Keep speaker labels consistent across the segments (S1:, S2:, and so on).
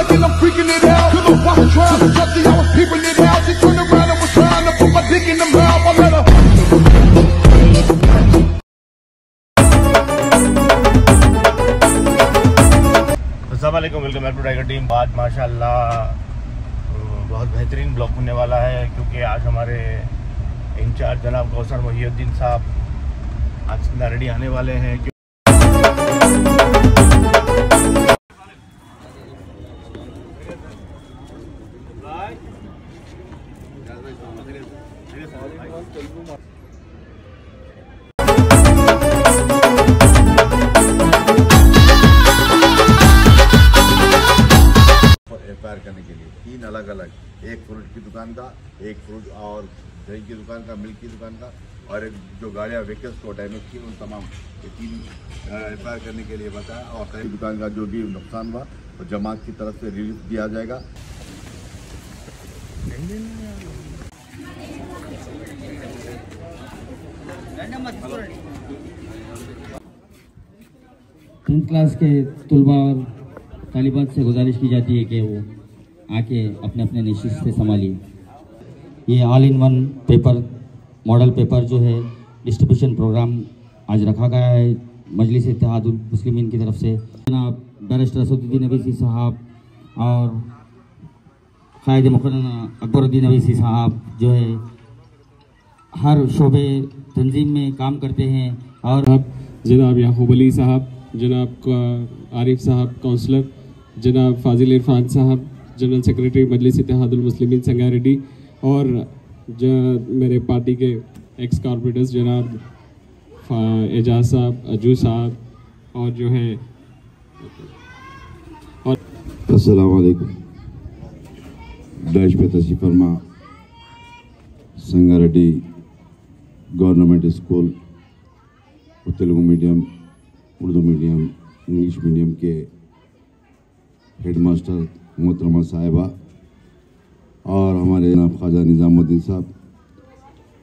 S1: like it, I'm freaking it out. Cause I'm watching, trying to touch it, I was peeping it out. She turned around and was trying to put my dick in the mouth. I let her.
S2: अस्सलामुअलैकुम, welcome back to tiger team. आज माशाल्लाह बहुत बेहतरीन blog होने वाला है, क्योंकि आज हमारे इंचार्ज जनाब कौसर मोहिउद्दीन साहब आज नारडी आने वाले हैं।
S3: एफआईआर करने के लिए 3 अलग अलग, एक फ्रूट की दुकान का, एक फ्रूट और दही की दुकान का, मिल्क की दुकान का, और एक जो गाड़ियाँ व्हीकल्स को डैमेज की उन तमाम, ये 3 एफआईआर करने के लिए बताया। और कई दुकान का जो भी नुकसान हुआ तो जमात की तरफ से रिलीफ दिया जाएगा।
S4: टेंथ क्लास के तलबा और तालिबात से गुजारिश की जाती है कि वो आके अपने अपने नशीब से संभालिए। ये all in one paper, model paper जो है डिस्ट्रीब्यूशन प्रोग्राम आज रखा गया है मजलिस इत्तेहादुल मुस्लिमीन की तरफ से। जनाब बैरिस्टर असदुद्दीन अवैसी साहब और कायद मुकर्रर अकबरुद्दीन अवैसी साहब जो है हर शोबे तंजीम में काम करते हैं। और
S5: जनाब याकूब अली साहब, जनाब आरिफ साहब काउंसलर, जनाब फाजिल इरफान साहब जनरल सेक्रेटरी मजलिस इत्तेहादुल मुस्लिमीन संगारेड्डी, और मेरे पार्टी के एक्स कॉर्पोरेटर्स जनाब एजाज साहब, अजू साहब, और जो है और
S3: अस्सलाम वालेकुम। डैश पे तशरीफ फरमा Sangareddy government school, Telugu medium, Urdu medium, English medium के हेडमास्टर मोहतरमा साहिबा, और हमारे जनाब ख्वाजा निज़ामुद्दीन साहब,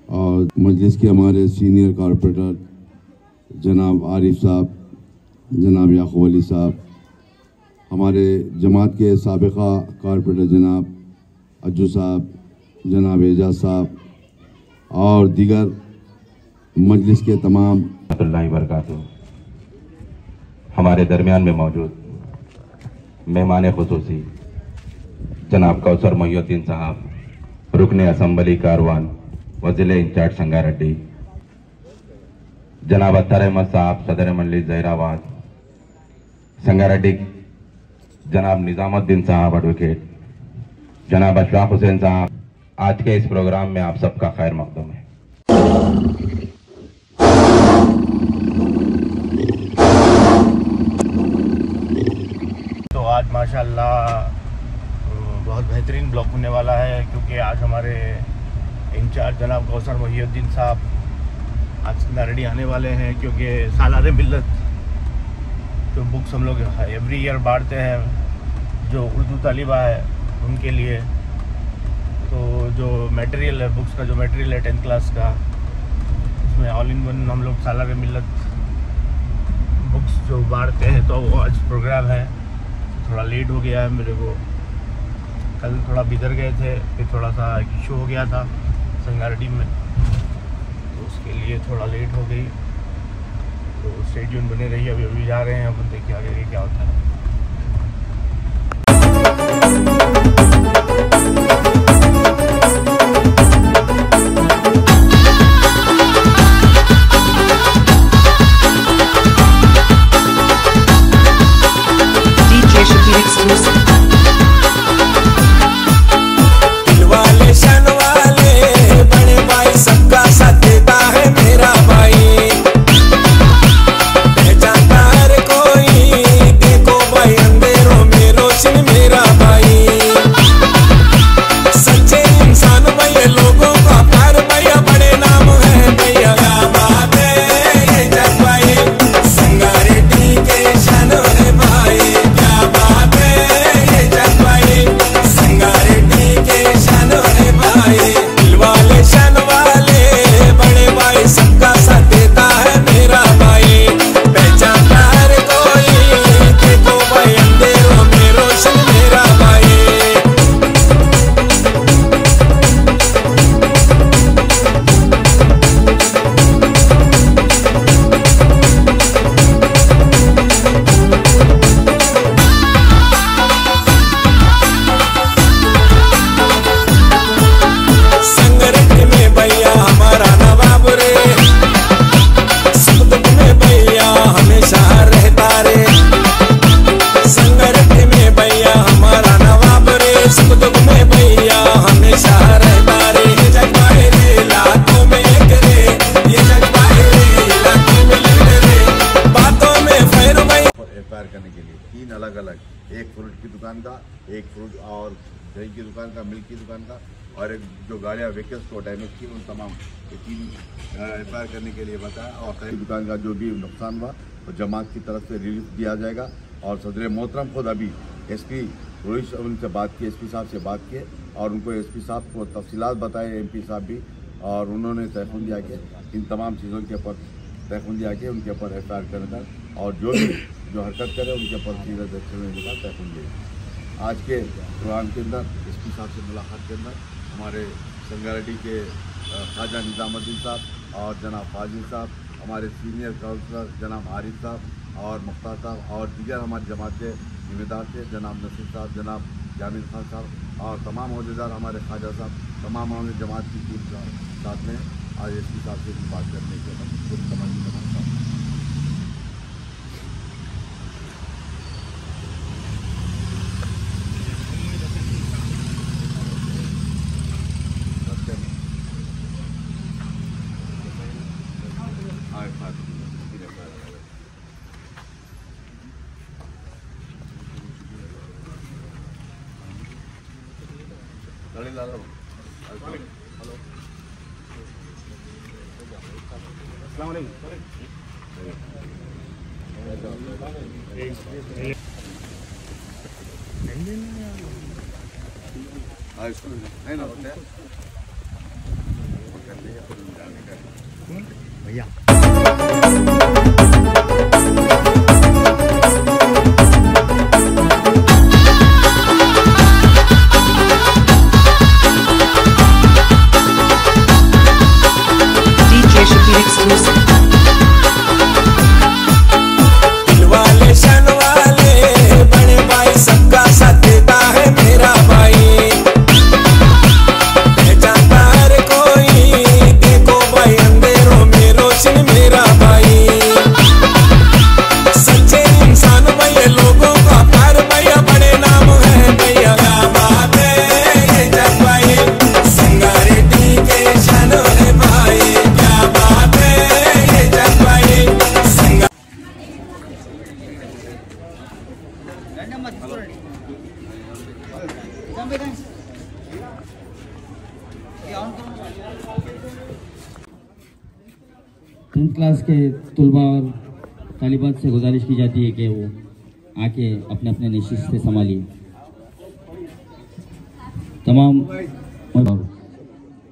S3: और मजलिस के हमारे सीनियर कॉर्पोरेटर जनाब आरिफ साहब, जनाब याकूब अली साहब, हमारे जमात के साबिक़ा कॉर्पोरेटर जनाब अज्जू साहब, जनाब एजाज साहब, और दीगर मजलिस के तमाम
S6: बरकातुहू। हमारे दरमियान में मौजूद मेहमान खुसूसी जनाब कौसर मोहिउद्दीन साहब, रुकने असम्बली कारवान व ज़िले इंचार्ज संगारेड्डी, जनाब अत्तर अहमद साहब सदर मजलिस ज़हीराबाद संगारेड्डी, जनाब निज़ामुद्दीन साहब एडवोकेट, जनाब अशफाक हुसैन साहब, आज के इस प्रोग्राम में आप सबका खैर मक़दूम है।
S2: तो आज माशाल्लाह बहुत बेहतरीन ब्लॉग होने वाला है, क्योंकि आज हमारे इंचार्ज जनाब कौसर मोहिउद्दीन साहब आज नारडी आने वाले हैं। क्योंकि सालारे मिल्लत जो बुक्स हम लोग एवरी ईयर बांटते हैं जो उर्दू तालिबा है उनके लिए, तो जो मटेरियल है बुक्स का, जो मटेरियल है 10th क्लास का, उसमें ऑल इन वन हम लोग सालारे मिल्लत बुक्स जो बांटते हैं। तो वो आज प्रोग्राम है, थोड़ा लेट हो गया है मेरे को। कल थोड़ा बिदर गए थे, फिर थोड़ा सा इशू हो गया था संगारेड्डी में, तो उसके लिए थोड़ा लेट हो गई। तो स्टेडियम बने रही, अभी जा रहे हैं, अपन देखिए आगे क्या होता है।
S7: कोई देखो
S3: एक फ्रूट और दही की दुकान का, मिल्क की दुकान का, और एक जो गाड़ियाँ व्हीकल्स को डैमेज की उन तमाम 3 एफआईआर करने के लिए बताया। और कई दुकान का जो भी नुकसान हुआ तो जमात की तरफ से रिलीफ दिया जाएगा। और सदर मोहतरम खुद अभी एसपी रोहित उनसे बात की, एसपी साहब से बात किए और उनको एसपी साहब को तफसीलात बताए, एमपी साहब भी, और उन्होंने तयखुन दिया कि इन तमाम चीज़ों के ऊपर तयखुन दिया कि उनके ऊपर एफआईआर करना और जो भी जो हरकत करे उनके ऊपर सीरियस एक्शन लेने का तयखुन दिया। आज के प्रोग्राम के अंदर एसपी साहब से मुलाकात के अंदर हमारे संगारेड्डी के ख्वाजा निज़ामुद्दीन साहब और जनाब फाजिल साहब, हमारे सीनियर काउंसलर जनाब आरिफ साहब और मुख्तार साहब और दीगर हमारी जमात के जिम्मेदार थे जनाब नसीर साहब, जनाब जामिल खान साहब और तमाम अहदेदार हमारे ख्वाजा साहब, तमाम हमारे जमात की टीम साथ में आज एसपी साहब से भी बात करने के बाद पूरी तमाम साहब
S2: भैया
S4: टेंथ क्लास के तलबा और तालिबात से गुजारिश की जाती है कि वो आके अपने अपने नशिस्तें संभालिए। तमाम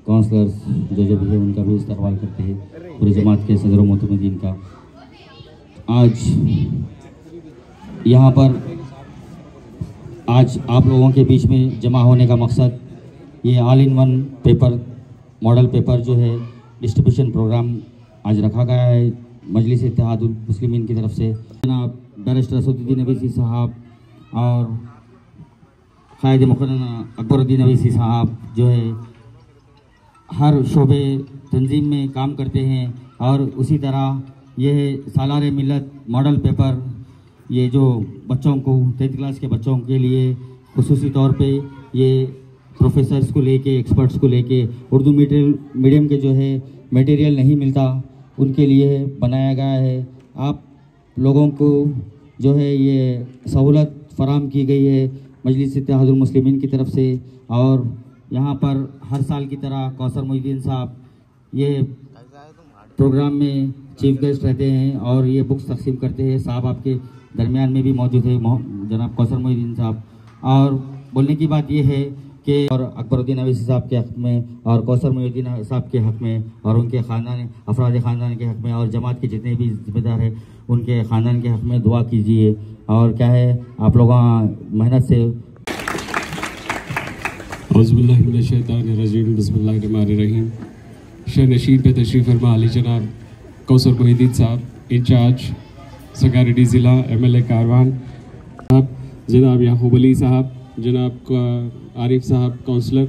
S4: काउंसलर्स जो भी है उनका भी इस्तकबाल करते हैं, पूरी जमात के सदर मोहतमदीन का। आज यहाँ पर आज आप लोगों के बीच में जमा होने का मकसद ये all in one paper model paper जो है डिस्ट्रीब्यूशन प्रोग्राम आज रखा गया है मजलिस इत्तेहादुल मुस्लिमीन की तरफ से। जनाब बैरिस्टर असदुद्दीन अवैसी साहब और कायद मुकर्रर अकबरुद्दीन अवैसी साहब जो है हर शोबे तंजीम में काम करते हैं और उसी तरह यह सालार मिलत मॉडल पेपर ये जो बच्चों को 10th क्लास के बच्चों के लिए खुसूसी तौर पे ये प्रोफेसर्स को लेके एक्सपर्ट्स को लेके उर्दू मीडियम के जो है मटेरियल नहीं मिलता उनके लिए बनाया गया है। आप लोगों को जो है ये सहूलत फराम की गई है मजलिस इत्तेहादुल मुस्लिमीन की तरफ से। और यहाँ पर हर साल की तरह कौसर मोहिउद्दीन साहब ये प्रोग्राम में चीफ गेस्ट रहते हैं और ये बुक्स तकसीम करते हैं। साहब आपके दरमियान में भी मौजूद है जनाब कौसर मोहिउद्दीन साहब। और बोलने की बात ये है कि और अकबरुद्दीन अवैसी साहब के हक़ में और कौसर मोहिउद्दीन साहब के हक़ में और उनके ख़ानदान अफराद ख़ानदान के हक़ में और जमात के जितने भी ज़िम्मेदार हैं उनके ख़ानदान के हक़ में दुआ कीजिए। और क्या है आप लोग मेहनत से बिस्मिल्लाहिर्रहमानिर्रहीम शेर नशीद पे तशरीफ़ फरमा अली जनाब कौसर मोहिउद्दीन साहब इंचार्ज संगारेड्डी ज़िला MLA कारवान, जनाब याकूब अली साहब, जनाब आरिफ साहब काउंसलर,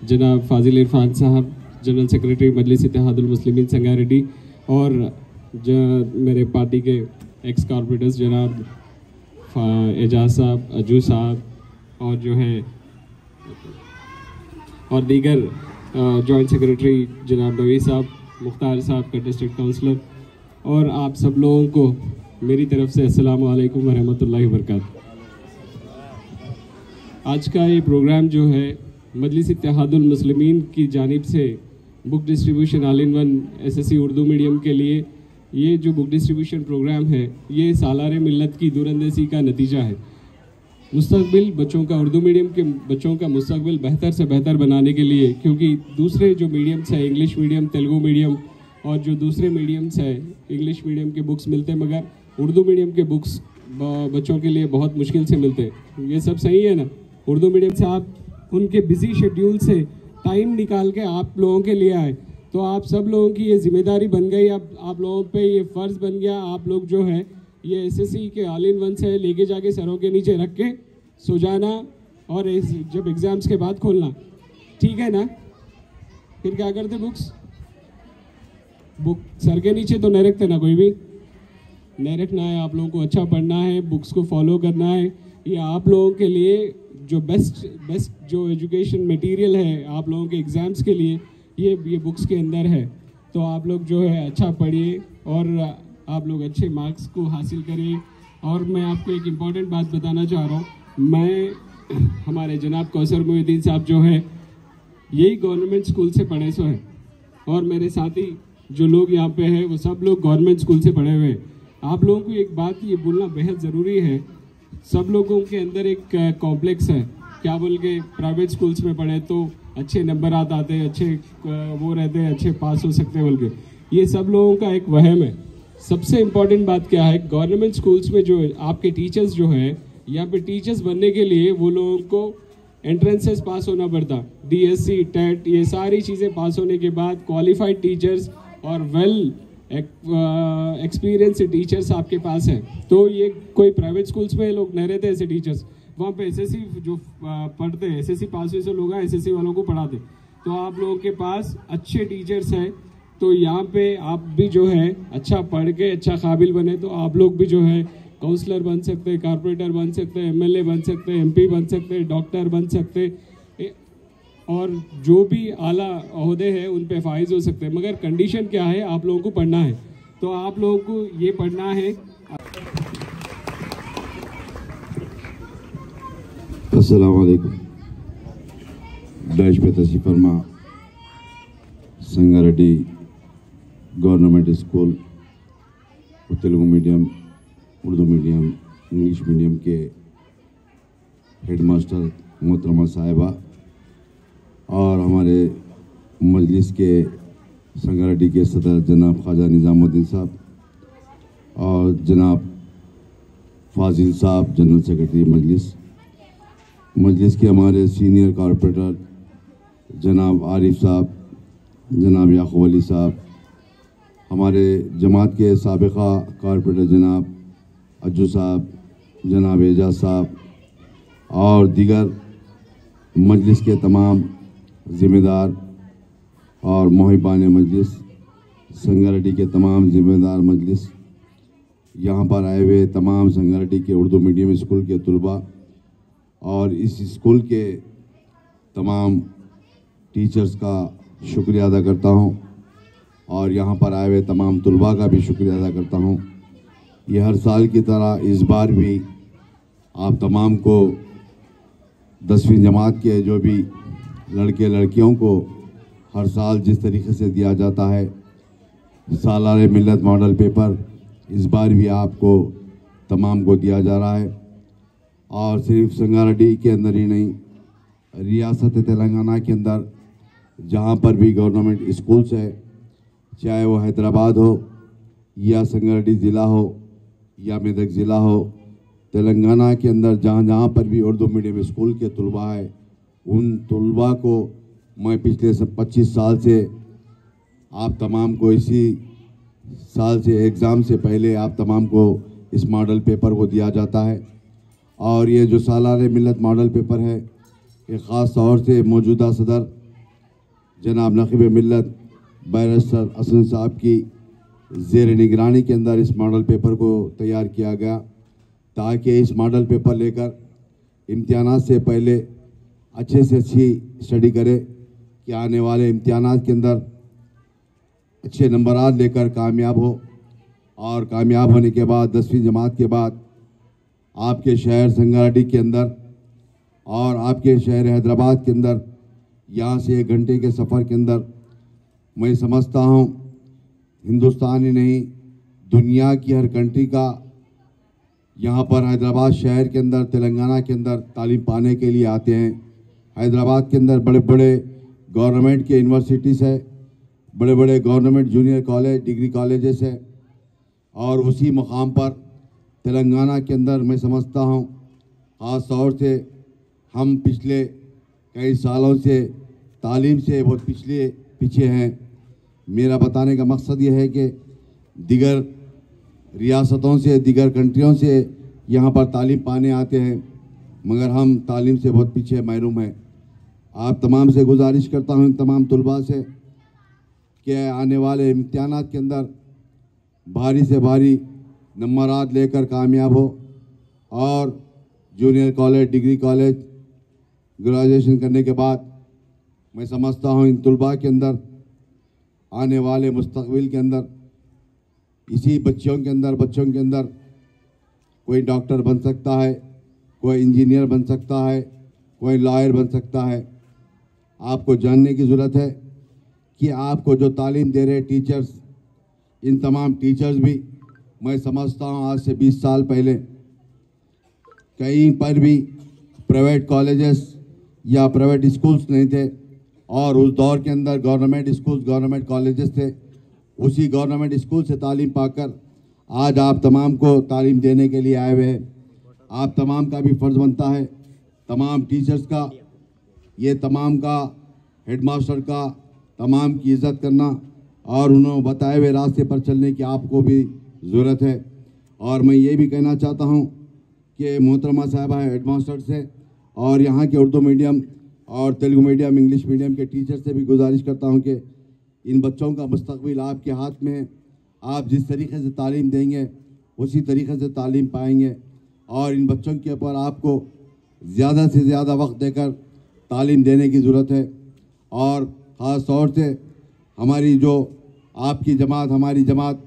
S4: जनाब फाजिल इरफान साहब जनरल सेक्रेटरी मजलिस इत्तेहादुल मुस्लिमीन संगारेड्डी और मेरे पार्टी के एक्स कॉर्पोरेटर्स जनाब एजाज साहब, अजू साहब और जो है और दीगर जॉइंट सेक्रेटरी जनाब नवी साहब, मुख्तार साहब का डिस्ट्रिक्ट काउंसलर और आप सब लोगों को मेरी तरफ से अस्सलामु अलैकुम व रहमतुल्लाहि व बरकातहू।
S5: आज का ये प्रोग्राम जो है मजलिस इत्तेहादुल मुस्लिमीन की जानिब से book distribution all in one SSC Urdu medium के लिए ये जो बुक डिस्ट्रीब्यूशन प्रोग्राम है ये सालारे मिल्लत की दूरअंदेशी का नतीजा है। मुस्तकबिल बच्चों का, उर्दू मीडियम के बच्चों का मुस्तकबिल बेहतर से बेहतर बनाने के लिए, क्योंकि दूसरे जो मीडियम्स हैं, इंग्लिश मीडियम, तेलुगु मीडियम और जो दूसरे मीडियम्स हैं, इंग्लिश मीडियम के बुक्स मिलते हैं मगर उर्दू मीडियम के बुक्स बच्चों के लिए बहुत मुश्किल से मिलते हैं। ये सब सही है ना? उर्दू मीडियम से आप उनके बिजी शेड्यूल से टाइम निकाल के आप लोगों के लिए आए, तो आप सब लोगों की ये जिम्मेदारी बन गई। अब आप लोगों पे ये फ़र्ज़ बन गया, आप लोग जो है ये एसएससी के ऑल इन वन से लेके जाके सरों के नीचे रख के सो जाना और जब एग्ज़ाम्स के बाद खोलना, ठीक है ना? फिर क्या करते? बुक सर के नीचे तो नहीं रखते ना, कोई भी नहीं रखना है। आप लोगों को अच्छा पढ़ना है, बुक्स को फॉलो करना है। ये आप लोगों के लिए जो बेस्ट जो एजुकेशन मटेरियल है आप लोगों के एग्ज़ाम्स के लिए ये बुक्स के अंदर है। तो आप लोग जो है अच्छा पढ़िए और आप लोग अच्छे मार्क्स को हासिल करिए। और मैं आपको एक इम्पॉर्टेंट बात बताना चाह रहा हूँ, मैं हमारे जनाब कौसर मोहिउद्दीन साहब जो है यही गवर्नमेंट स्कूल से पढ़े सो है और मेरे साथी जो लोग यहाँ पे हैं वो सब लोग गवर्नमेंट स्कूल से पढ़े हुए हैं। आप लोगों को एक बात ये बोलना बेहद ज़रूरी है, सब लोगों के अंदर एक कॉम्प्लेक्स है, क्या बोल के प्राइवेट स्कूल्स में पढ़े तो अच्छे नंबर आते हैं, अच्छे वो रहते हैं, अच्छे पास हो सकते हैं बोल के। ये सब लोगों का एक वहम है। सबसे इम्पॉर्टेंट बात क्या है, गवर्नमेंट स्कूल्स में जो आपके टीचर्स जो हैं, यहाँ पे टीचर्स बनने के लिए वो लोगों को एंट्रेंसेस पास होना पड़ता, डीएससी, टेट, ये सारी चीज़ें पास होने के बाद क्वालिफाइड टीचर्स और वेल एक्सपीरियंस टीचर्स आपके पास हैं। तो ये कोई प्राइवेट स्कूल्स में लोग नहीं रहते ऐसे टीचर्स, वहाँ पे एसएससी जो पढ़ते हैं, एसएससी पास हुए से लोग हैं, एसएससी वालों को पढ़ाते। तो आप लोगों के पास अच्छे टीचर्स हैं, तो यहाँ पे आप भी जो है अच्छा पढ़ के अच्छा काबिल बने तो आप लोग भी जो है काउंसलर बन सकते हैं, कारपोरेटर बन सकते हैं, एमएलए बन सकते हैं, एमपी बन सकते हैं, डॉक्टर बन सकते हैं और जो भी आला ओहदे हैं उन पे फाइज हो सकते हैं। मगर कंडीशन क्या है, आप लोगों को पढ़ना है। तो आप लोगों को ये पढ़ना है।
S3: अस्सलाम वालेकुम। डैश पे तशरीफ फरमा Sangareddy government school, Telugu medium, Urdu medium, English medium के हेडमास्टर मोहतरमा साहिबा और हमारे मजलिस के संगारेड्डी के सदर जनाब ख्वाजा निज़ामुद्दीन साहब और जनाब फाजिल साहब जनरल सेक्रेटरी मजलिस के हमारे सीनियर कॉरपोरेटर जनाब आरिफ साहब, जनाब याकूब अली साहब, हमारे जमात के साबिका कॉरपोरेटर जनाब अज्जू साहब, जनाब एजाज साहब और दीगर मजलिस के तमाम ज़िम्मेदार और मोहिबान मजलिस, संगारेड्डी के तमाम ज़िम्मेदार मजलिस, यहाँ पर आए हुए तमाम संगारेड्डी के उर्दू मीडियम स्कूल के तलबा और इस स्कूल के तमाम टीचर्स का शुक्रिया अदा करता हूँ और यहाँ पर आए हुए तमाम तलबा का भी शुक्रिया अदा करता हूँ। ये हर साल की तरह इस बार भी आप तमाम को 10वीं जमात के जो भी लड़के लड़कियों को हर साल जिस तरीके से दिया जाता है सालारे मिल्लत मॉडल पेपर, इस बार भी आपको तमाम को दिया जा रहा है। और सिर्फ संगारेड्डी के अंदर ही नहीं, रियासत तेलंगाना के अंदर जहाँ पर भी गवर्नमेंट स्कूल्स है, चाहे वो हैदराबाद हो या संगारेड्डी ज़िला हो या मेदक ज़िला हो, तेलंगाना के अंदर जहाँ जहाँ पर भी उर्दू मीडियम स्कूल के तलबा है, उन तलबा को मैं पिछले 25 साल से आप तमाम को इसी साल से एग्ज़ाम से पहले आप तमाम को इस मॉडल पेपर को दिया जाता है। और ये जो सालारे मिल्लत मॉडल पेपर है, ये ख़ास तौर से मौजूदा सदर जनाब नक़ीब मिल्लत बैरिस्टर असद साहब की ज़ेर निगरानी के अंदर इस मॉडल पेपर को तैयार किया गया ताकि इस मॉडल पेपर लेकर इम्तिहानात से पहले अच्छे से अच्छी स्टडी करे कि आने वाले इम्तिहानात के अंदर अच्छे नंबरात लेकर कामयाब हो और कामयाब होने के बाद 10वीं जमात के बाद आपके शहर संगारेड्डी के अंदर और आपके शहर हैदराबाद के अंदर यहाँ से 1 घंटे के सफ़र के अंदर मैं समझता हूँ हिंदुस्तान ही नहीं दुनिया की हर कंट्री का यहाँ पर हैदराबाद शहर के अंदर तेलंगाना के अंदर तालीम पाने के लिए आते हैं। हैदराबाद के अंदर बड़े बड़े गवर्नमेंट के यूनिवर्सिटीज़ है, बड़े बड़े government junior college degree colleges है और उसी मुकाम पर तेलंगाना के अंदर मैं समझता हूँ ख़ास तौर से हम पिछले कई सालों से तालीम से बहुत पीछे हैं। मेरा बताने का मकसद ये है कि दिगर रियासतों से दिगर कंट्रियों से यहाँ पर तालीम पाने आते हैं मगर हम तालीम से बहुत पीछे महरूम हैं। आप तमाम से गुजारिश करता हूँ तमाम तलबा से कि आने वाले इम्तिहानात के अंदर भारी से भारी नंबरात लेकर कामयाब हो और junior college degree college graduation करने के बाद मैं समझता हूँ इन तलबा के अंदर आने वाले मुस्तकबिल के अंदर इसी बच्चों के अंदर कोई डॉक्टर बन सकता है, कोई इंजीनियर बन सकता है, कोई लॉयर बन सकता है। आपको जानने की ज़रूरत है कि आपको जो तालीम दे रहे टीचर्स, इन तमाम टीचर्स भी मैं समझता हूँ आज से 20 साल पहले कहीं पर भी प्राइवेट कॉलेजेस या प्राइवेट स्कूल्स नहीं थे और उस दौर के अंदर गवर्नमेंट स्कूल्स गवर्नमेंट कॉलेजेस थे। उसी गवर्नमेंट स्कूल से तालीम पाकर आज आप तमाम को तालीम देने के लिए आए हुए हैं। आप तमाम का भी फ़र्ज़ बनता है, तमाम टीचर्स का, ये तमाम का हेडमास्टर का, तमाम की इज़्ज़त करना और उन्होंने बताए हुए रास्ते पर चलने की आपको भी ज़रूरत है। और मैं ये भी कहना चाहता हूँ कि मोहतरमा साहिबा हेडमास्टर से और यहाँ के उर्दू मीडियम और तेलुगु मीडियम इंग्लिश मीडियम के टीचर से भी गुजारिश करता हूँ कि इन बच्चों का मुस्तकबिल आपके हाथ में है। आप जिस तरीके से तालीम देंगे उसी तरीके से तालीम पाएंगे और इन बच्चों के ऊपर आपको ज़्यादा से ज़्यादा वक्त देकर तालीम देने की ज़रूरत है। और ख़ास तौर से हमारी जो आपकी जमात, हमारी जमात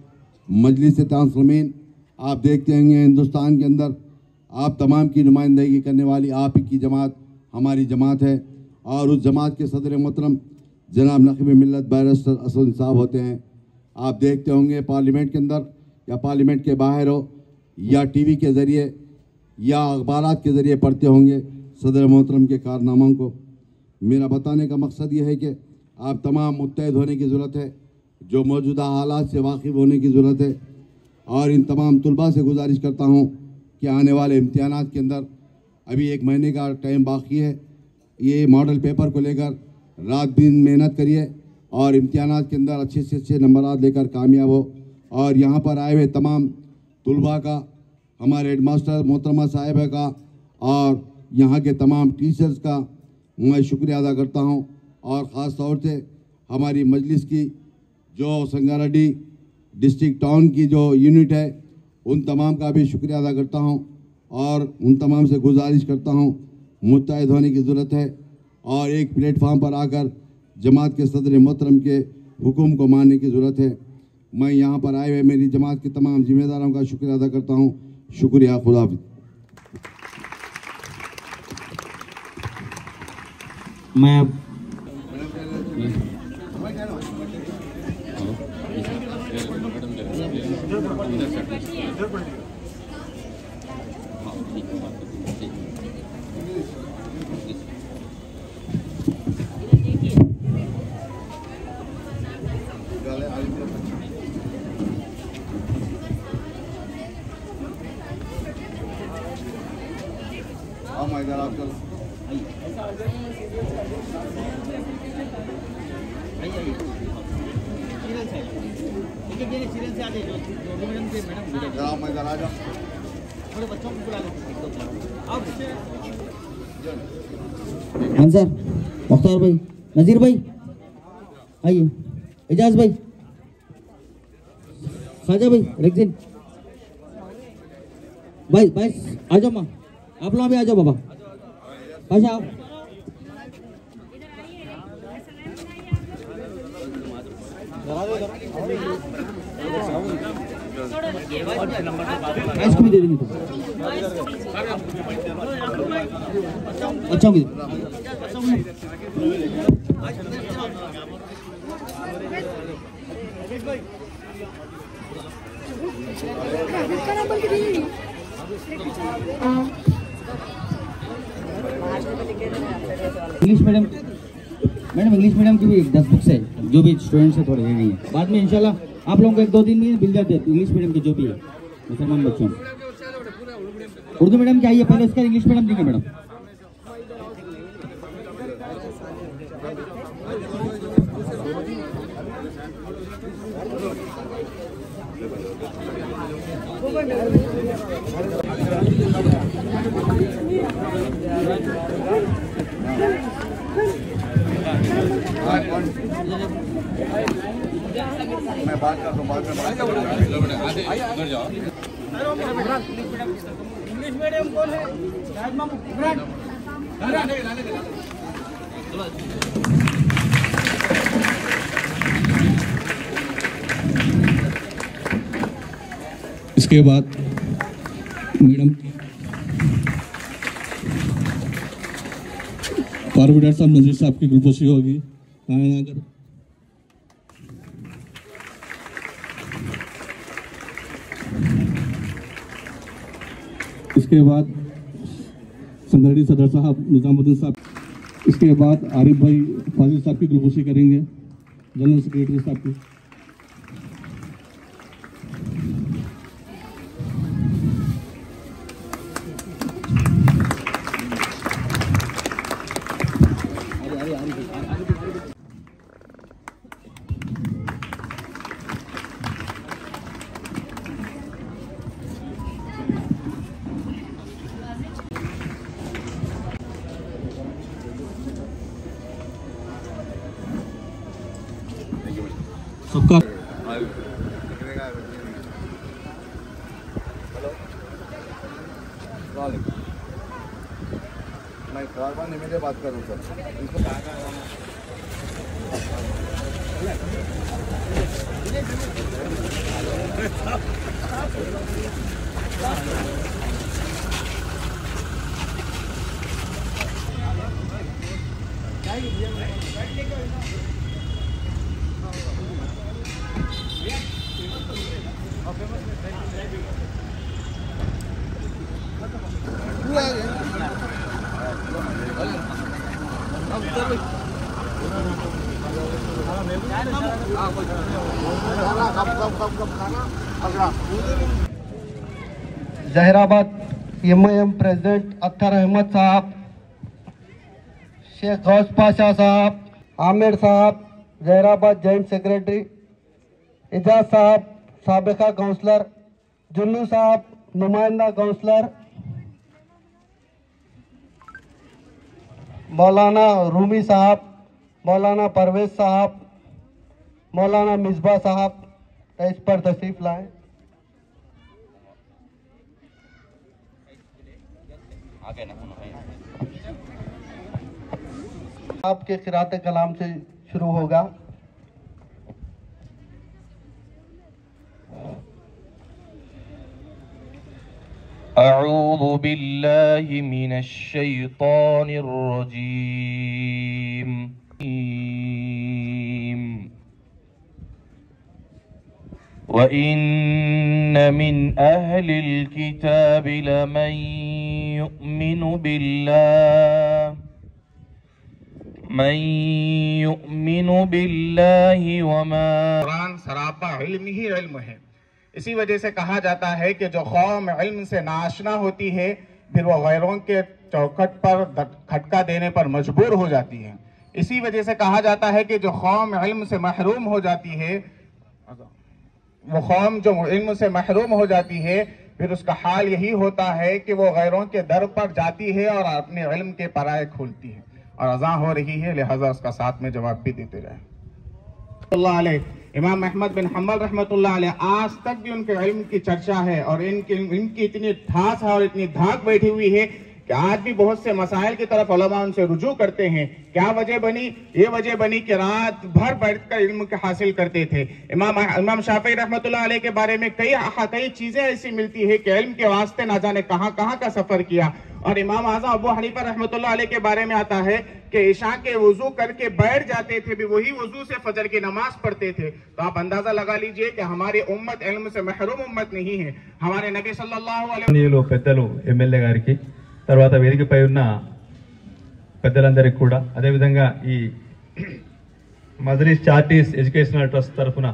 S3: मजलिस-ए-इत्तेहाद मुस्लिमीन, आप देखते होंगे हिंदुस्तान के अंदर आप तमाम की नुमाइंदगी करने वाली आप की जमात हमारी जमात है और उस जमात के सदर मोहतरम जनाब नक़ीब मिल्लत बैरिस्टर असद साहब होते हैं। आप देखते होंगे पार्लियामेंट के अंदर या पार्लियामेंट के बाहर हो या टीवी के ज़रिए या अखबारात के ज़रिए पढ़ते होंगे सदर मोहतरम के कारनामों को। मेरा बताने का मकसद ये है कि आप तमाम मुत्तहद होने की ज़रूरत है, जो मौजूदा हालात से वाकिफ़ होने की ज़रूरत है। और इन तमाम तलबा से गुजारिश करता हूँ कि आने वाले इम्तिहानात के अंदर अभी 1 महीने का टाइम बाकी है, ये मॉडल पेपर को लेकर रात दिन मेहनत करिए और इम्तिहानात के अंदर अच्छे से अच्छे नंबरात लेकर कामयाब हो। और यहाँ पर आए हुए तमाम तलबा का, हमारे हेडमास्टर मोहतरमा साहिबा का और यहाँ के तमाम टीचर्स का मैं शुक्रिया अदा करता हूँ। और ख़ास तौर से हमारी मजलिस की जो संगारेड्डी डिस्ट्रिक्ट टाउन की जो यूनिट है उन तमाम का भी शुक्रिया अदा करता हूँ और उन तमाम से गुजारिश करता हूँ मुत्तहद होने की ज़रूरत है और एक प्लेटफार्म पर आकर जमात के सदर मोहतरम के हुक्म को मानने की ज़रूरत है। मैं यहाँ पर आए हुए मेरी जमात के तमाम जिम्मेदारों का शुक्रिया अदा करता हूँ। शुक्रिया, खुदा हाफिज़।
S4: मैं अब मंजर, मुख्तार भाई, नज़ीर भाई आइए, एजाज भाई, खाजा भाई, रेक्सिन भाई, आ जाओ माँ, आप लोग भी आ जाओ बाबा, पाशा आओ। इसको भी दे देंगे तो अच्छा होगी। English medium madam, English medium की भी 10 बुक्स है, जो भी स्टूडेंट्स है थोड़े दे देंगे। बाद में इंशाल्लाह आप लोगों को 1-2 दिन में मिल जाते हैं इंग्लिश मीडियम के जो भी है मुसलमान बच्चों। उर्दू मीडियम क्या है पहले, इसका इंग्लिश मीडियम देंगे मैडम।
S1: मैं बात कर दूं, बाद में इंग्लिश मीडियम कौन है?
S7: इसके बाद मैडम पारवीडर साहब नजीर साहब की ग्रुपोशी होगी। इसके बाद संगरडी सदर साहब निजामुद्दीन साहब। इसके बाद आरिफ भाई फाजिल साहब की ग्रुपोशी करेंगे, जनरल सेक्रेटरी साहब की। सबका
S1: मैं कारवान में बात करूँ सर।
S8: जहराबाद MIM प्रेसिडेंट अत्तर अहमद साहब, शेख गौस पाशा साहब, आमिर साहब जहराबाद जॉइंट सेक्रेटरी, एजाज साहब साबिका काउंसलर, जुन्नू साहब नुमाइंदा काउंसलर, मौलाना रूमी साहब, मौलाना परवेज साहब, मौलाना मिसबा साहब इस पर तशरीफ लाएं। आपके क़िरात कलाम से शुरू होगा।
S9: अऊज़ु बिल्लाहि मिनश शैतानिर रजीम। व इन्न मिन अहलिल किताबि लमन युमिनु बिल्लाहि वमा।
S2: कुरान सरापा इल्म ही इल्म है। इसी वजह से कहा जाता है कि जो कौम इल्म से नाशना होती है फिर वो गैरों के चौखट पर खटका देने पर मजबूर हो जाती है। इसी वजह से कहा जाता है कि जो कौम इल्म से महरूम हो जाती है, वो कौम जो इल्म से महरूम हो जाती है फिर उसका हाल यही होता है कि वो गैरों के दर पर जाती है और अपने इल्म के पराए खोलती है। और अज़ां हो रही है, लिहाजा उसका साथ में जवाब भी देते रहे। इमाम अहमद बिन हम्बल रहमतुल्लाह अलैह, आज तक भी उनके इल्म की चर्चा है और इनकी इतनी ठास है और इतनी धाक बैठी हुई है कि कि आज भी बहुत से मसाइल की तरफ उलमा उनसे रुजू करते हैं। क्या वजह बनी? ये वजह बनी कि रात भर बैठकर इल्म के हासिल करते थे। इमाम शाफी रहमतुल्लाह अलैह के बारे में कई चीजें ऐसी मिलती है कि इल्म के वास्ते ना जाने कहां कहां का सफर किया। और इमाम आज़म अबू हनीफा रहमतुल्लाह अलैह के बारे में आता है कि इशा के वुजू करके बैठ जाते थे, भी वही वुजू से फजर की नमाज पढ़ते थे। तो आप अंदाजा लगा लीजिए कि हमारी उम्मत इल्म से महरूम उम्मत नहीं है। हमारे नबी सल्लल्लाहु अलैहि
S10: పెద్దలు ఎమ్మెల్యే గారికి, తర్వాత వేదికపై ఉన్న పెద్దలందరికీ కూడా, అదేవిధంగా ఈ మజ్లిస్ చార్టీస్ ఎడ్యుకేషనల్ ట్రస్ట్ తరఫున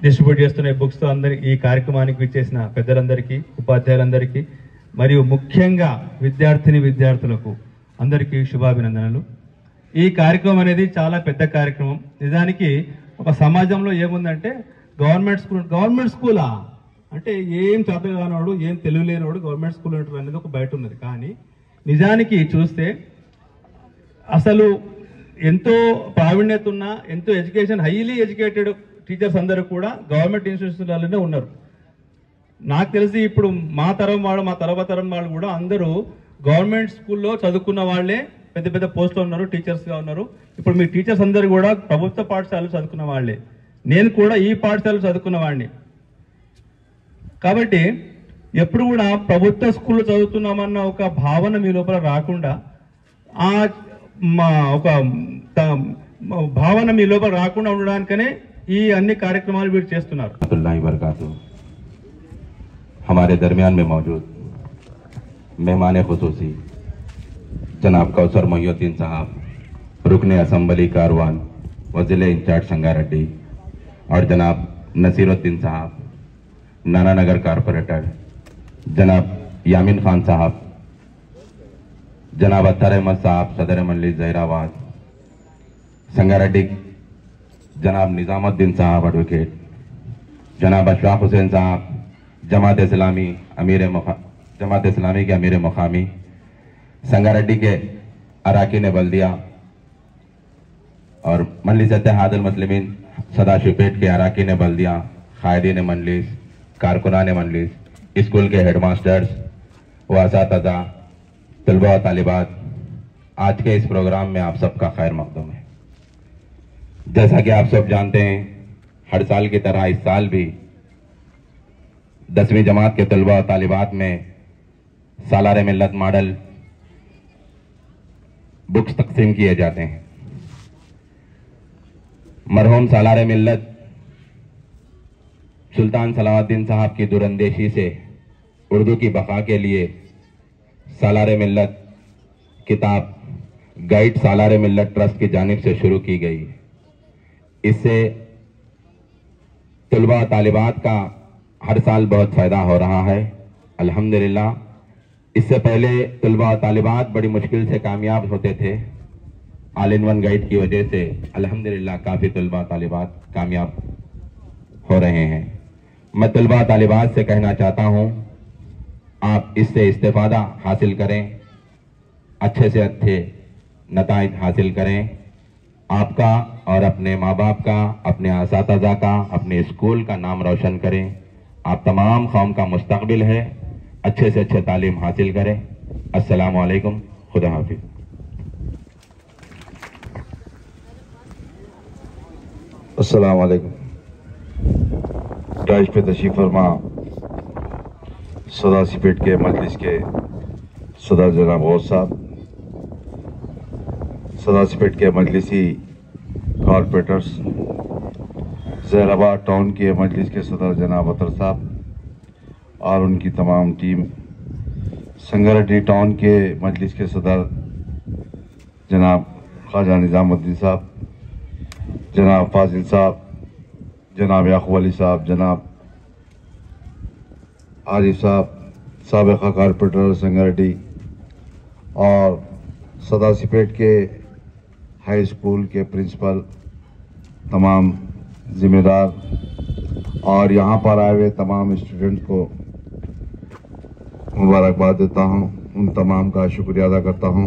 S10: డిస్ట్రిబ్యూట్ చేస్తున్న బుక్స్ తో అందరికి, ఈ కార్యక్రమానికి విచ్చేసిన పెద్దలందరికీ, ఉపాధ్యాయులందరికీ మరియు ముఖ్యంగా విద్యార్థులకు అందరికీ శుభాభినందనలు। ఈ కార్యక్రమం అనేది చాలా పెద్ద కార్యక్రమం। నిజానికి ఒక సమాజంలో ఏముందంటే గవర్నమెంట్ స్కూలా అంటే ఏం చదవనోడు, ఏం తెలియలేనోడు గవర్నమెంట్ స్కూల్ అంటారు అనేది ఒక బయట ఉన్నది। కానీ నిజానికి చూస్తే అసలు ఎంతో ప్రావీణ్యత ఉన్న, ఎంతో ఎడ్యుకేషన్ హైలీ ఎడ్యుకేటెడ్ టీచర్స్ అందరూ కూడా గవర్నమెంట్ ఇన్స్టిట్యూషన్లలోనే ఉన్నారు। నాకు తెలిసి ఇప్పుడు మా తరం వాళ్ళు, మా తర్వాత తరం వాళ్ళు కూడా అందరూ గవర్నమెంట్ స్కూల్లో చదువుకున్న వాళ్ళే పెద్ద పెద్ద పోస్టులో ఉన్నారు, టీచర్స్గా ఉన్నారు। ఇప్పుడు మీ టీచర్స్ అందరూ కూడా ప్రభుత్వ పాఠశాలలో చదువుకున్న వాళ్ళే, నేను కూడా ఈ పాఠశాలలో చదువుకున్న వాడిని। కాబట్టి ఎప్పుడు కూడా ప్రభుత్వ స్కూల్లో చదువుతున్నామన్న ఒక భావన మీ లోపల రాకుండా, ఒక భావన మీ లోపల రాకుండా ఉండడానికనే ఈ అన్ని కార్యక్రమాలు వీరు చేస్తున్నారు।
S6: हमारे दरमियान में मौजूद मेहमान खुसूसी जनाब कौसर मोहिउद्दीन साहब, रुकने असम्बली कारवान व ज़िले इंचार्ज संगारेड्डी, और जनाब नसीरुद्दीन साहब, नाना नगर कारपोरेटर जनाब यामीन खान साहब, जनाब अत्तर अहमद साहब सदर मंडली जहीराबाद, संगारेड्डी जनाब निजामुद्दीन साहब एडवोकेट, जनाब अशफाक हुसैन साहब जमात इस्लामी के अमीर मुकामी, संगारेड्डी के अराकीन बल्दिया और मजलिस इत्तेहादुल मुस्लिमीन सदाशिवपेट के अराकीन बल्दिया, कायदीन मजलिस, कारकुनान मजलिस, स्कूल के हेडमास्टर्स व असातिज़ा, तलबा व तालिबात, आज के इस प्रोग्राम में आप सबका खैर मक़दूम है। जैसा कि आप सब जानते हैं, हर साल की तरह इस साल भी 10वीं जमात के तलबा व तालिबात में सालार मिल्लत मॉडल बुक्स तकसीम किए जाते हैं। मरहूम सालार मिल्लत सुल्तान सलाहुद्दीन साहब की दूरंदेशी से उर्दू की बका के लिए सालार मिल्लत किताब गाइड सालार मिल्लत ट्रस्ट की जानिब से शुरू की गई। इससे तलबा तालिबात का हर साल बहुत फ़ायदा हो रहा है अल्हम्दुलिल्लाह। इससे पहले तलबा तालिबात बड़ी मुश्किल से कामयाब होते थे, ऑल इन वन गाइड की वजह से अल्हम्दुलिल्लाह काफ़ी तलबा तालिबात कामयाब हो रहे हैं। मैं तलबा तालिबात से कहना चाहता हूँ, आप इससे इस्तेफादा हासिल करें, अच्छे से अच्छे नताइज हासिल करें, आपका और अपने माँ बाप का, अपने असातिज़ा का, अपने स्कूल का नाम रोशन करें। आप तमाम कौम का मुस्तकबिल है, अच्छे से अच्छे तालीम हासिल करें। अस्सलामु अलैकुम, खुदा हाफिज़।
S3: अस्सलामु अलैकुम। डाइश पे तशरीफ़ फरमा सदाशिवपेट के मजलिस के सदर जनाब गौस साहब, सदाशिवपेट के मजलिसी कॉरपोरेटर्स, जहीराबाद टाउन के मजलिस के सदर जनाब अतर साहब और उनकी तमाम टीम, संगारेड्डी टाउन के मजलिस के सदर जनाब ख्वाजा निजामुद्दीन साहब, जनाब फाजिल साहब, जनाब याकूब अली साहब, जनाब आरिफ साहब, साबिक़ा कॉरपोरेटर संगारेड्डी, और सदाशिवपेट के हाई स्कूल के प्रिंसिपल, तमाम जिम्मेदार और यहाँ पर आए हुए तमाम स्टूडेंट को मुबारकबाद देता हूँ, उन तमाम का शुक्रिया अदा करता हूँ।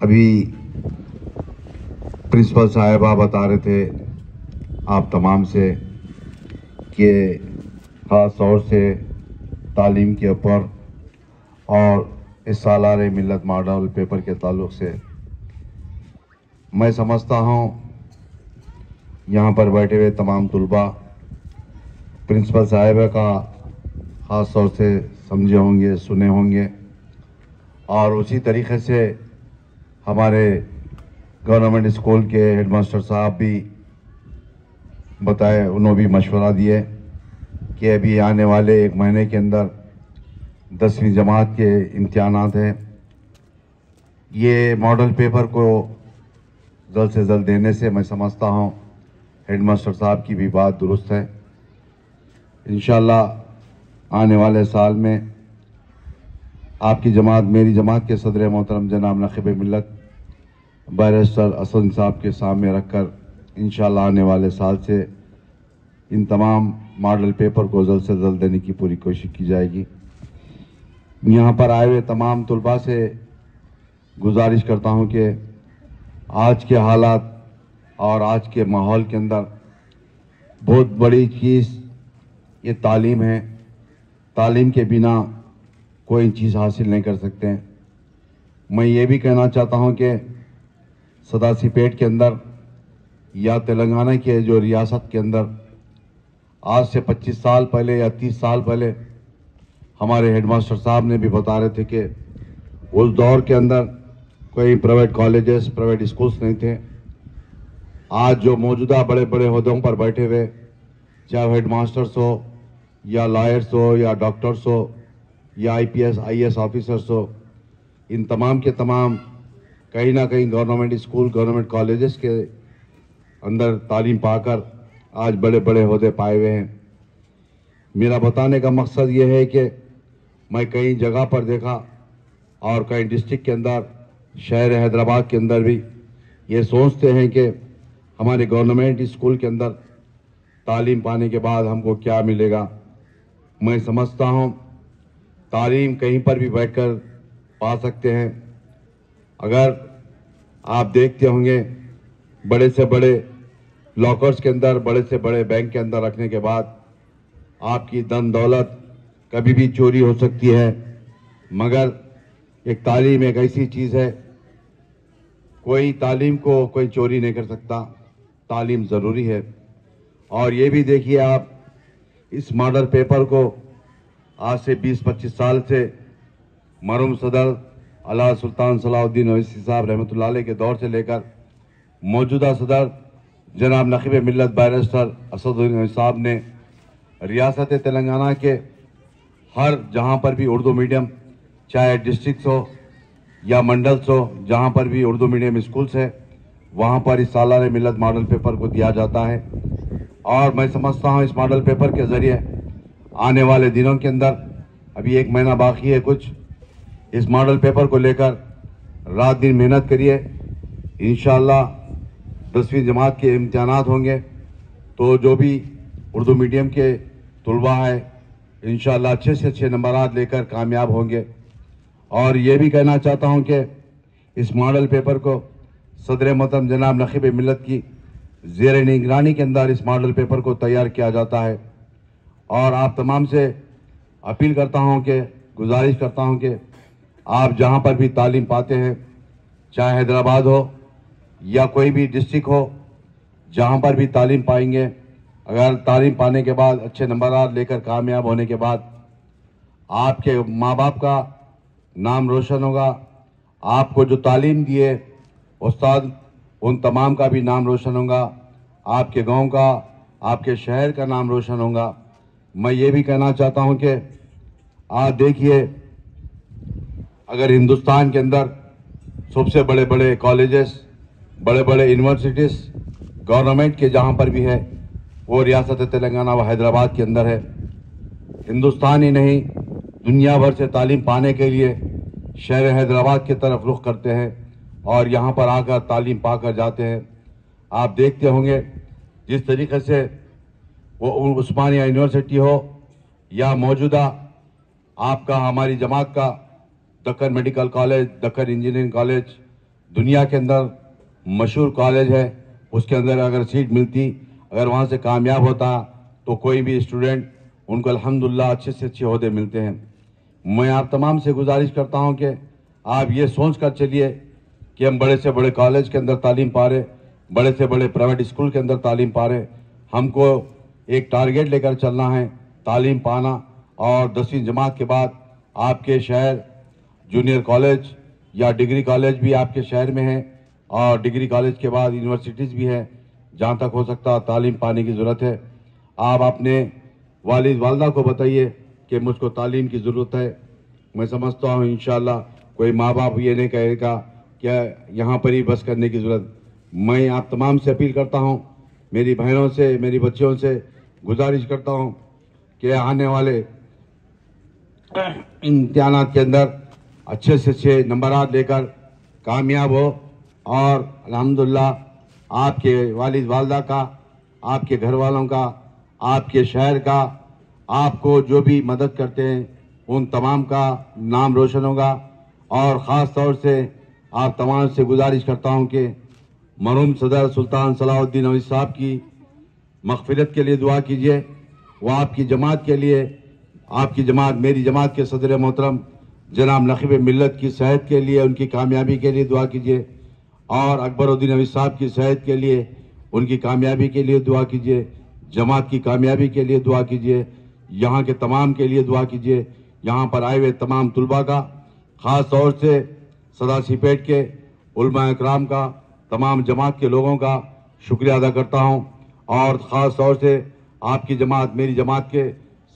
S3: अभी प्रिंसिपल साहिबा बता रहे थे आप तमाम से कि ख़ास तौर से तालीम के ऊपर और इस सालारे मिल्लत मॉडल पेपर के ताल्लुक़ से मैं समझता हूँ यहाँ पर बैठे हुए तमाम तलबा प्रिंसिपल साहिबा का ख़ास तौर से समझे होंगे, सुने होंगे, और उसी तरीक़े से हमारे गवर्नमेंट स्कूल के हेडमास्टर साहब भी बताए, उन्होंने भी मशवरा दिए कि अभी आने वाले 1 महीने के अंदर 10वीं जमात के इम्तिहानात हैं। ये मॉडल पेपर को जल्द से जल्द देने से मैं समझता हूँ हेडमास्टर साहब की भी बात दुरुस्त है। इंशाअल्लाह आने वाले साल में आपकी जमात, मेरी जमात के सदर मोहतरम जनाब नखीब मिल्लत बैरिस्टर असद साहब के सामने रखकर इंशाअल्लाह आने वाले साल से इन तमाम मॉडल पेपर को जल्द से जल्द देने की पूरी कोशिश की जाएगी। यहाँ पर आए हुए तमाम तलबा से गुजारिश करता हूँ कि आज के हालात और आज के माहौल के अंदर बहुत बड़ी चीज़ ये तालीम है। तालीम के बिना कोई चीज़ हासिल नहीं कर सकते हैं। मैं ये भी कहना चाहता हूँ कि सदासीपेट के अंदर या तेलंगाना के जो रियासत के अंदर आज से 25 साल पहले या 30 साल पहले हमारे हेडमास्टर साहब ने भी बता रहे थे कि उस दौर के अंदर कोई प्राइवेट कॉलेजेस, प्राइवेट स्कूल्स नहीं थे। आज जो मौजूदा बड़े बड़े ओहदों पर बैठे हुए, चाहे हेडमास्टर्स हो या लॉयर्स हो या डॉक्टर्स हो या IPS IAS ऑफिसर्स हो, इन तमाम के तमाम कहीं ना कहीं गवर्नमेंट स्कूल, गवर्नमेंट कॉलेजेस के अंदर तालीम पाकर आज बड़े बड़े ओहदे पाए हुए हैं। मेरा बताने का मकसद ये है कि मैं कई जगह पर देखा और कई डिस्ट्रिक्ट के अंदर, शहर हैदराबाद के अंदर भी ये सोचते हैं कि हमारे गवर्नमेंट स्कूल के अंदर तालीम पाने के बाद हमको क्या मिलेगा। मैं समझता हूँ तालीम कहीं पर भी बैठकर पा सकते हैं। अगर आप देखते होंगे बड़े से बड़े लॉकर्स के अंदर, बड़े से बड़े बैंक के अंदर रखने के बाद आपकी धन दौलत कभी भी चोरी हो सकती है, मगर एक तालीम एक ऐसी चीज़ है, कोई तालीम को कोई चोरी नहीं कर सकता। तालीम ज़रूरी है। और ये भी देखिए आप, इस मॉडल पेपर को आज से 20-25 साल से मरहूम सदर अला सुल्तान सलाहुद्दीन ओवैसी साहब रहमतुल्लाह अलैह के दौर से लेकर मौजूदा सदर जनाब नखीब मिल्लत बैरिस्टर असद साहब ने रियासत तेलंगाना के हर जहाँ पर भी उर्दू मीडियम, चाहे डिस्ट्रिक्ट्स हो या मंडल्स हो, जहाँ पर भी उर्दू मीडियम स्कूल्स है, वहाँ पर इस सालाना मिल्लत मॉडल पेपर को दिया जाता है। और मैं समझता हूँ इस मॉडल पेपर के ज़रिए आने वाले दिनों के अंदर, अभी 1 महीना बाकी है कुछ, इस मॉडल पेपर को लेकर रात दिन मेहनत करिए। इंशाअल्लाह 10वीं जमात के इम्तिहानात होंगे तो जो भी उर्दू मीडियम के तलबा है इंशाअल्लाह अच्छे से अच्छे नंबरात लेकर कामयाब होंगे। और ये भी कहना चाहता हूँ कि इस मॉडल पेपर को सदर मोहतरम जनाब नखीब मिल्लत की ज़ेर निगरानी के अंदर इस मॉडल पेपर को तैयार किया जाता है। और आप तमाम से अपील करता हूँ कि, गुजारिश करता हूँ कि आप जहाँ पर भी तालीम पाते हैं, चाहे हैदराबाद हो या कोई भी डिस्ट्रिक्ट हो, जहाँ पर भी तालीम पाएंगे, अगर तालीम पाने के बाद अच्छे नंबर लेकर कामयाब होने के बाद आपके माँ बाप का नाम रोशन होगा, आपको जो तालीम दिए उस्ताद उन तमाम का भी नाम रोशन होगा, आपके गांव का, आपके शहर का नाम रोशन होगा। मैं ये भी कहना चाहता हूँ कि आज देखिए, अगर हिंदुस्तान के अंदर सबसे बड़े बड़े कॉलेजेस, बड़े बड़े यूनिवर्सिटीज़ गवर्नमेंट के जहाँ पर भी है, वो रियासत तेलंगाना व हैदराबाद के अंदर है। हिंदुस्तान ही नहीं, दुनिया भर से तालीम पाने के लिए शहर हैदराबाद की तरफ रुख करते हैं और यहाँ पर आकर तालीम पाकर जाते हैं। आप देखते होंगे जिस तरीके से वो उस्मानिया यूनिवर्सिटी हो या मौजूदा आपका हमारी जमात का Deccan medical college, Deccan engineering college, दुनिया के अंदर मशहूर कॉलेज है, उसके अंदर अगर सीट मिलती, अगर वहाँ से कामयाब होता तो कोई भी स्टूडेंट, उनको अल्हम्दुलिल्लाह अच्छे से अच्छे ओहदे मिलते हैं। मैं आप तमाम से गुजारिश करता हूं कि आप ये सोच कर चलिए कि हम बड़े से बड़े कॉलेज के अंदर तालीम पा रहे, बड़े से बड़े प्राइवेट स्कूल के अंदर तालीम पा रहे। हमको एक टारगेट लेकर चलना है, तालीम पाना, और 10वीं जमात के बाद आपके शहर जूनियर कॉलेज या डिग्री कॉलेज भी आपके शहर में है, और डिग्री कॉलेज के बाद यूनिवर्सिटीज़ भी हैं। जहाँ तक हो सकता तालीम पाने की ज़रूरत है। आप अपने वालिद वालदा को बताइए कि मुझको तालीम की ज़रूरत है। मैं समझता हूँ इंशाअल्लाह कोई माँ बाप ये नहीं कहेगा क्या यहाँ पर ही बस करने की ज़रूरत। मैं आप तमाम से अपील करता हूँ, मेरी बहनों से, मेरी बच्चियों से गुजारिश करता हूँ कि आने वाले इम्तिहानात के अंदर अच्छे से अच्छे नंबरात लेकर कामयाब हो, और अल्हम्दुलिल्लाह आपके वालिद वालदा का, आपके घर वालों का, आपके शहर का, आपको जो भी मदद करते हैं उन तमाम का नाम रोशन होगा। और ख़ास तौर से आप तमाम से गुजारिश करता हूं कि मरहूम सदर सुल्तान सलाहुद्दीन अवीस साहब की मग़फ़िरत के लिए दुआ कीजिए। वो आपकी जमात के लिए, आपकी जमात, मेरी जमात के सदर मोहतरम जनाब नक़ीब मिल्लत की सेहत के लिए, उनकी कामयाबी के लिए दुआ कीजिए, और अकबरुद्दीन अवीस साहब की सेहत के लिए, उनकी कामयाबी के लिए दुआ कीजिए, जमात की कामयाबी के लिए दुआ कीजिए, यहाँ के तमाम के लिए दुआ कीजिए। यहाँ पर आए हुए तमाम तुलबा का, ख़ास तौर से सदासीपेट के उलमा इकराम का, तमाम जमात के लोगों का शुक्रिया अदा करता हूँ, और ख़ास तौर से आपकी जमात, मेरी जमात के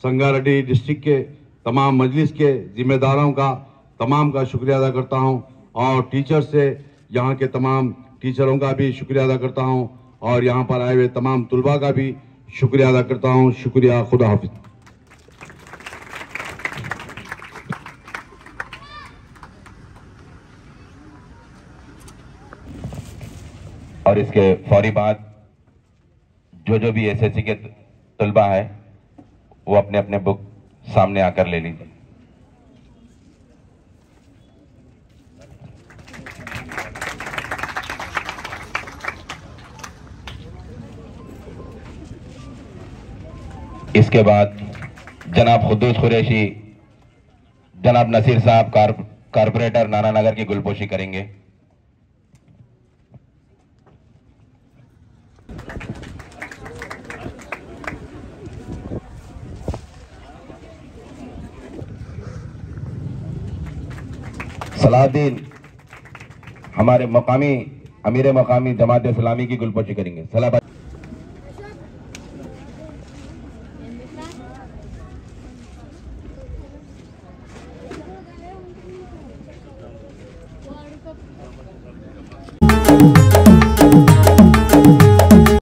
S3: संगारेड्डी डिस्ट्रिक्ट के तमाम मजलिस के ज़िम्मेदारों का, तमाम का शुक्रिया अदा करता हूँ, और टीचर से, यहाँ के तमाम टीचरों का भी शुक्रिया अदा करता हूँ, और यहाँ पर आए हुए तमाम तुलबा का भी शुक्रिया अदा करता हूँ। शुक्रिया, खुदा हाफिज़।
S6: और इसके फौरी बाद जो भी एसएससी के तलबा है वो अपने अपने बुक सामने आकर ले लीजिए। इसके बाद जनाब खुद्दूस कुरैशी, जनाब नसीर साहब कारपोरेटर नाना नगर की गुलपोशी करेंगे। सलाहुद्दीन हमारे मकामी अमीर मकामी जमात इस्लामी की गुलपोशी करेंगे। सलाह